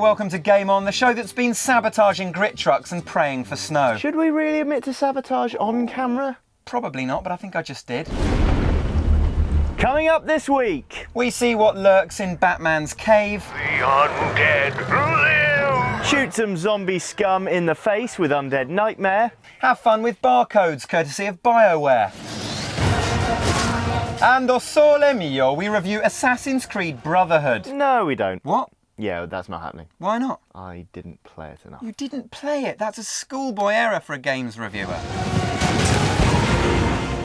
welcome to Game On, the show that's been sabotaging grit trucks and praying for snow. Should we really admit to sabotage on camera? Probably not, but I think I just did. Coming up this week, we see what lurks in Batman's cave. The undead live! Shoot some zombie scum in the face with Undead Nightmare. Have fun with barcodes, courtesy of Bioware. And O Sole Mio, we review Assassin's Creed Brotherhood. No, we don't. What? Yeah, that's not happening. Why not? I didn't play it enough. You didn't play it? That's a schoolboy error for a games reviewer.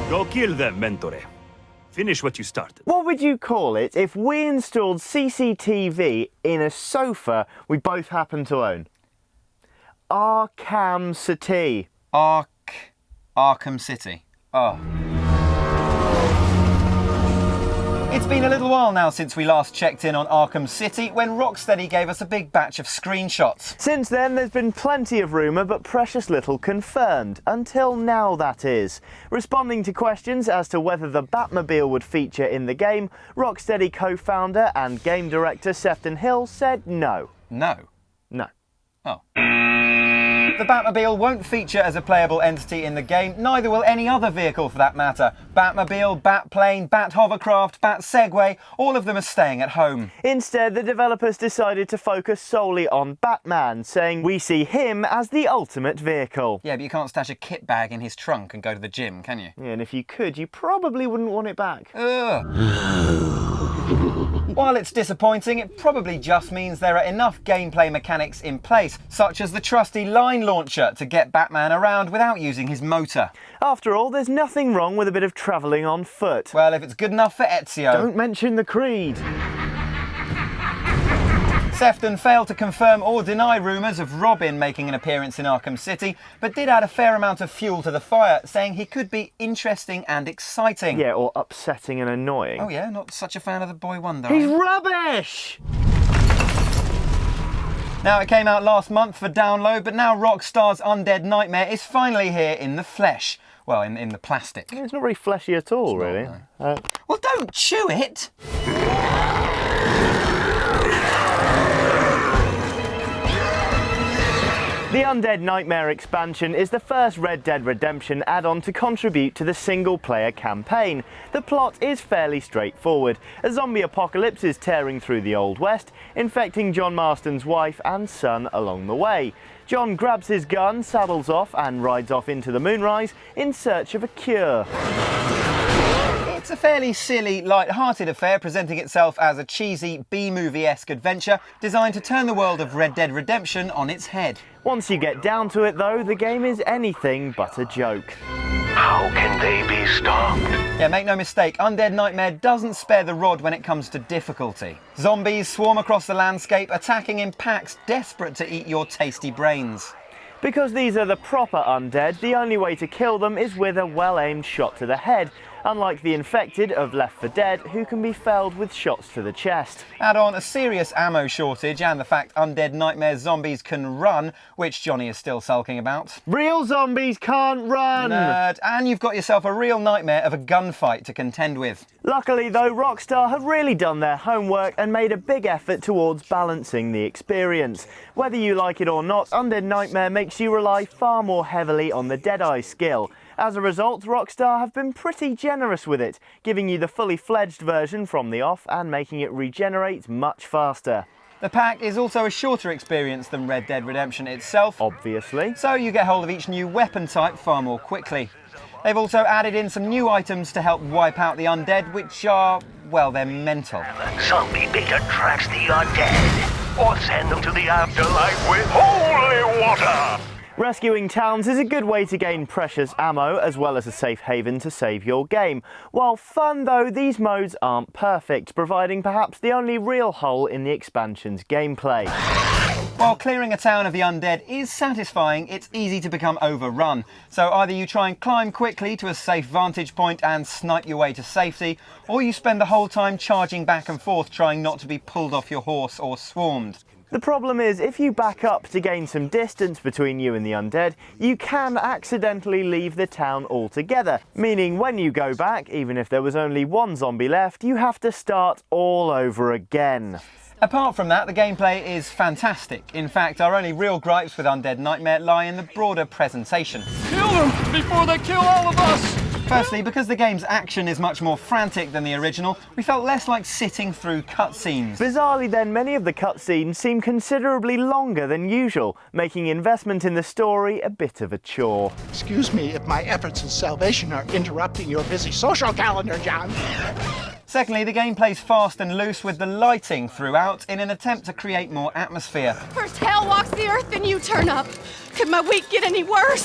Go kill them, Mentore. Finish what you started. What would you call it if we installed CCTV in a sofa we both happen to own? Arkham City. Arkham City. Oh. It's been a little while now since we last checked in on Arkham City, when Rocksteady gave us a big batch of screenshots. Since then, there's been plenty of rumour, but precious little confirmed. Until now, that is. Responding to questions as to whether the Batmobile would feature in the game, Rocksteady co-founder and game director Sefton Hill said no. No? No. Oh. The Batmobile won't feature as a playable entity in the game, neither will any other vehicle for that matter. Batmobile, Batplane, Bat-hovercraft, Bat-Segway, all of them are staying at home. Instead, the developers decided to focus solely on Batman, saying we see him as the ultimate vehicle. Yeah, but you can't stash a kit bag in his trunk and go to the gym, can you? Yeah, and if you could, you probably wouldn't want it back. Ugh. While it's disappointing, it probably just means there are enough gameplay mechanics in place, such as the trusty line launcher, to get Batman around without using his motor. After all, there's nothing wrong with a bit of travelling on foot. Well, if it's good enough for Ezio. Don't mention the Creed. Sefton failed to confirm or deny rumours of Robin making an appearance in Arkham City, but did add a fair amount of fuel to the fire, saying he could be interesting and exciting. Yeah, or upsetting and annoying. Oh yeah, not such a fan of the Boy Wonder. He's rubbish! Now, it came out last month for download, but now Rockstar's Undead Nightmare is finally here in the flesh. Well, in the plastic. It's not very fleshy at all, really. Not, no. Well, don't chew it! The Undead Nightmare expansion is the first Red Dead Redemption add-on to contribute to the single-player campaign. The plot is fairly straightforward. A zombie apocalypse is tearing through the Old West, infecting John Marston's wife and son along the way. John grabs his gun, saddles off and rides off into the moonrise in search of a cure. It's a fairly silly, light-hearted affair, presenting itself as a cheesy B-movie-esque adventure designed to turn the world of Red Dead Redemption on its head. Once you get down to it, though, the game is anything but a joke. How can they be stopped? Yeah, make no mistake, Undead Nightmare doesn't spare the rod when it comes to difficulty. Zombies swarm across the landscape, attacking in packs, desperate to eat your tasty brains. Because these are the proper undead, the only way to kill them is with a well-aimed shot to the head, unlike the infected of Left 4 Dead, who can be felled with shots to the chest. Add on a serious ammo shortage and the fact Undead Nightmare zombies can run, which Johnny is still sulking about. Real zombies can't run! Nerd. And you've got yourself a real nightmare of a gunfight to contend with. Luckily though, Rockstar have really done their homework and made a big effort towards balancing the experience. Whether you like it or not, Undead Nightmare makes you rely far more heavily on the Deadeye skill. As a result, Rockstar have been pretty generous with it, giving you the fully fledged version from the off and making it regenerate much faster. The pack is also a shorter experience than Red Dead Redemption itself, Obviously. so you get hold of each new weapon type far more quickly. They've also added in some new items to help wipe out the undead, which are, well, they're mental. Zombie bait attracts the undead, or send them to the afterlife with holy water. Rescuing towns is a good way to gain precious ammo, as well as a safe haven to save your game. While fun though, these modes aren't perfect, providing perhaps the only real hole in the expansion's gameplay. While clearing a town of the undead is satisfying, it's easy to become overrun. So either you try and climb quickly to a safe vantage point and snipe your way to safety, or you spend the whole time charging back and forth trying not to be pulled off your horse or swarmed. The problem is, if you back up to gain some distance between you and the undead, you can accidentally leave the town altogether, meaning when you go back, even if there was only one zombie left, you have to start all over again. Apart from that, the gameplay is fantastic. In fact, our only real gripes with Undead Nightmare lie in the broader presentation. Kill them before they kill all of us! Firstly, because the game's action is much more frantic than the original, we felt less like sitting through cutscenes. Bizarrely then, many of the cutscenes seem considerably longer than usual, making investment in the story a bit of a chore. Excuse me if my efforts at salvation are interrupting your busy social calendar, John. Secondly, the game plays fast and loose with the lighting throughout in an attempt to create more atmosphere. First hell walks the earth, then you turn up. Could my week get any worse?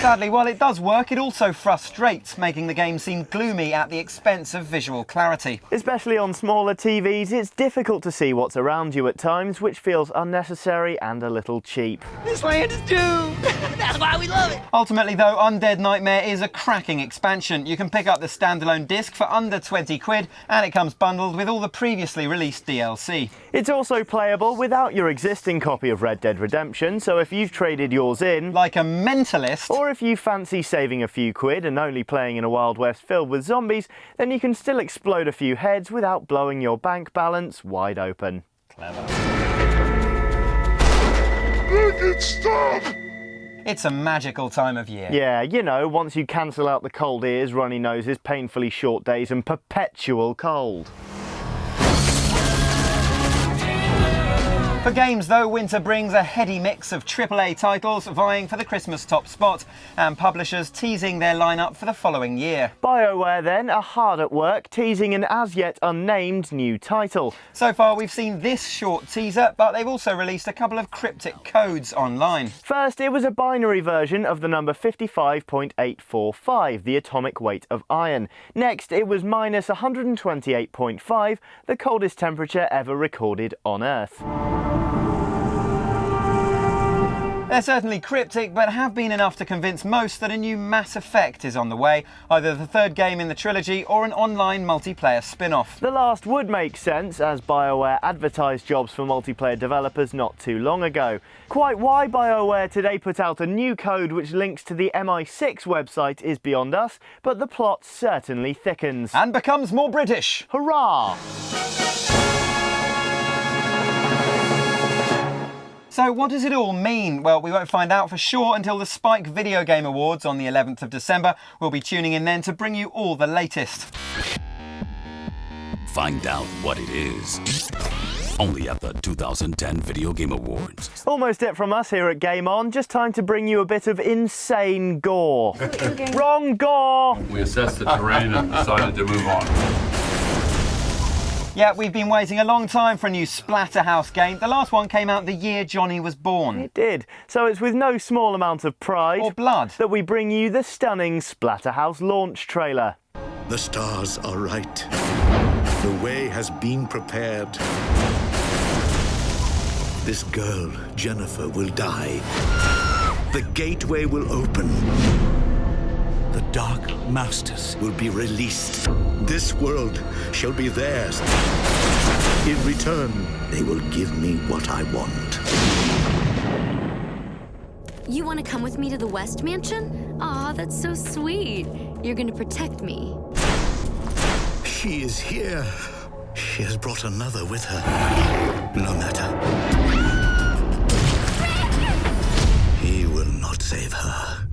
Sadly, while it does work, it also frustrates, making the game seem gloomy at the expense of visual clarity. Especially on smaller TVs, it's difficult to see what's around you at times, which feels unnecessary and a little cheap. This land is doomed! That's why we love it! Ultimately though, Undead Nightmare is a cracking expansion. You can pick up the standalone disc for under 20 quid, and it comes bundled with all the previously released DLC. It's also playable without your existing copy of Red Dead Redemption, so if you've traded yours in, Like a mentalist, or if you fancy saving a few quid and only playing in a Wild West filled with zombies, then you can still explode a few heads without blowing your bank balance wide open. clever. Make it stop! It's a magical time of year. Yeah, you know, once you cancel out the cold ears, runny noses, painfully short days and perpetual cold. For games though, winter brings a heady mix of AAA titles vying for the Christmas top spot, and publishers teasing their lineup for the following year. Bioware then are hard at work teasing an as yet unnamed new title. So far we've seen this short teaser, but they've also released a couple of cryptic codes online. First, it was a binary version of the number 55.845, the atomic weight of iron. Next, it was minus 128.5, the coldest temperature ever recorded on Earth. They're certainly cryptic, but have been enough to convince most that a new Mass Effect is on the way, either the third game in the trilogy or an online multiplayer spin-off. The last would make sense, as BioWare advertised jobs for multiplayer developers not too long ago. Quite why BioWare today put out a new code which links to the MI6 website is beyond us, but the plot certainly thickens. And becomes more British. Hurrah! So what does it all mean? Well, we won't find out for sure until the Spike Video Game Awards on the 11th of December. We'll be tuning in then to bring you all the latest. Find out what it is. Only at the 2010 Video Game Awards. Almost it from us here at Game On. Just time to bring you a bit of insane gore. Wrong gore! We assessed the terrain and decided to move on. Yeah, we've been waiting a long time for a new Splatterhouse game. The last one came out the year Johnny was born. It did. So it's with no small amount of pride Or blood. that we bring you the stunning Splatterhouse launch trailer. The stars are right. The way has been prepared. This girl, Jennifer, will die. The gateway will open. The Dark Masters will be released. This world shall be theirs. In return, they will give me what I want. You want to come with me to the West Mansion? Aw, that's so sweet. You're going to protect me. She is here. She has brought another with her. No matter. He will not save her.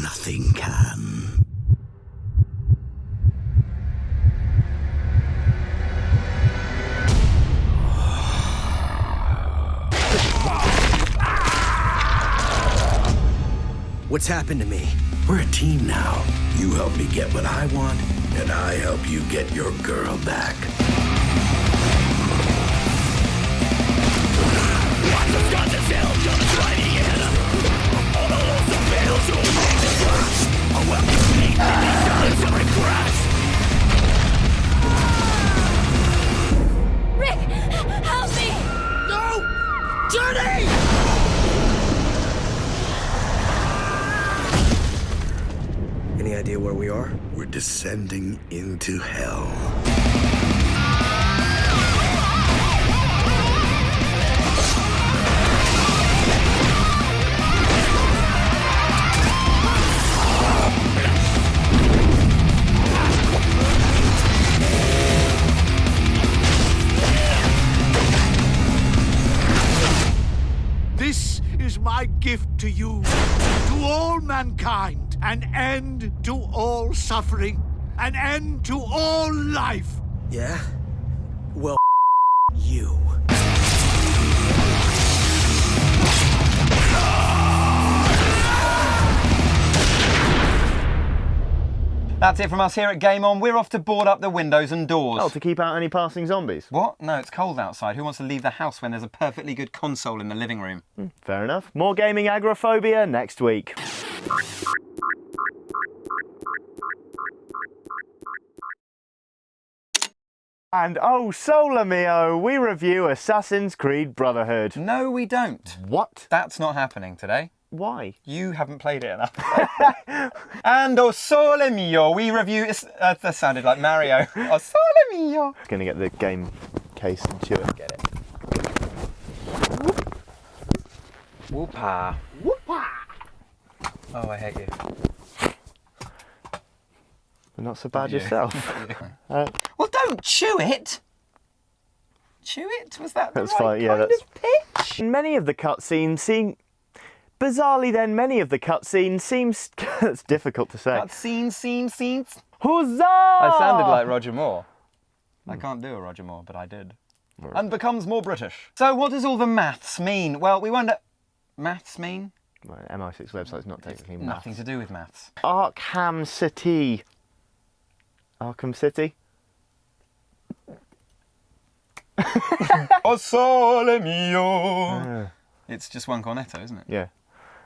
Nothing can. What's happened to me? We're a team now. You help me get what I want, and I help you get your girl back. Rick, help me! No! Johnny! Any idea where we are? We're descending into hell. gift to you, to all mankind, an end to all suffering, an end to all life. Yeah? Well, you. That's it from us here at Game On. We're off to board up the windows and doors. Oh, to keep out any passing zombies? What? No, it's cold outside. Who wants to leave the house when there's a perfectly good console in the living room? Fair enough. More gaming agoraphobia next week. And oh, Solar Mio, we review Assassin's Creed Brotherhood. No, we don't. What? That's not happening today. Why? You haven't played it enough. And O Sole Mio, we review... that sounded like Mario. O Sole Mio. Gonna get the game case and chew it. Get it. Whoopah. Whoopah! Oh, I hate you. You're not so bad yourself. Well, don't chew it. Chew it? Was that the That's right fine. Yeah, kind that's... of pitch? Many of the cutscenes seem... Bizarrely then, many of the cutscenes seems... It's difficult to say. Scenes. Huzzah! I sounded like Roger Moore. I can't do a Roger Moore, but I did. And becomes more British. So what does all the maths mean? Well, we wonder... Maths mean? Well, MI6 website's not technically maths. Nothing to do with maths. Arkham City. Arkham City? O Sole Mio. It's just one cornetto, isn't it? Yeah.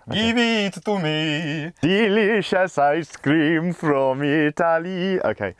Okay. Give it to me. Delicious ice cream from Italy. Okay.